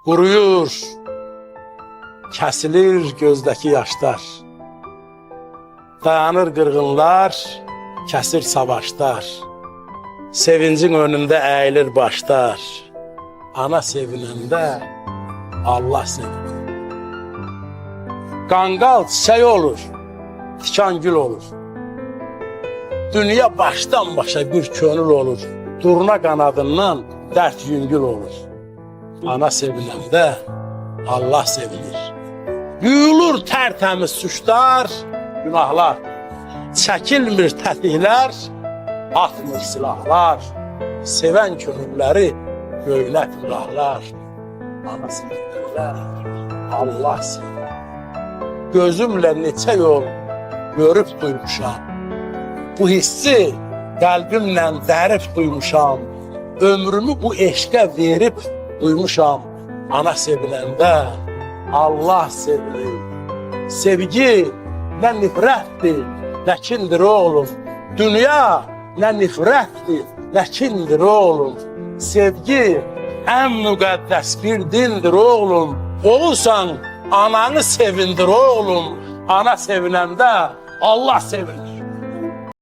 Quruyur, kəsilir gözdəki yaşlar. Dayanır qırğınlar, kəsir savaşlar. Sevincin önündə əyilir başlar. Ana sevinəndə Allah sevinir. Qanqal çiçək olur, tikan gül olur. Dünya başdan başa bir könül olur. Durna qanadından dərd yüngül olur. Ana sevinəndə Allah sevinir. Yuyulur tərtəmiz suçlar, günahlar. Çəkilmir tətiklər, atmır silahlar. Sevən könülləri göynət ürahlar. Ana sevinəndə Allah sevinir. Gözümlə neçə yol görüb duymuşam. Bu hissi qəlbimlə dərib duymuşam. Ömrümü bu eşqə verib duymuşam. Ana sevinəndə Allah sevinir. Sevgi nə nifrətdir, nə kindir oğlum. Dünya nə nifrətdir, nə kindir oğlum. Sevgi ən müqəddəs bir dindir oğlum. Olursan ananı sevindir oğlum. Ana sevinəndə Allah sevinir.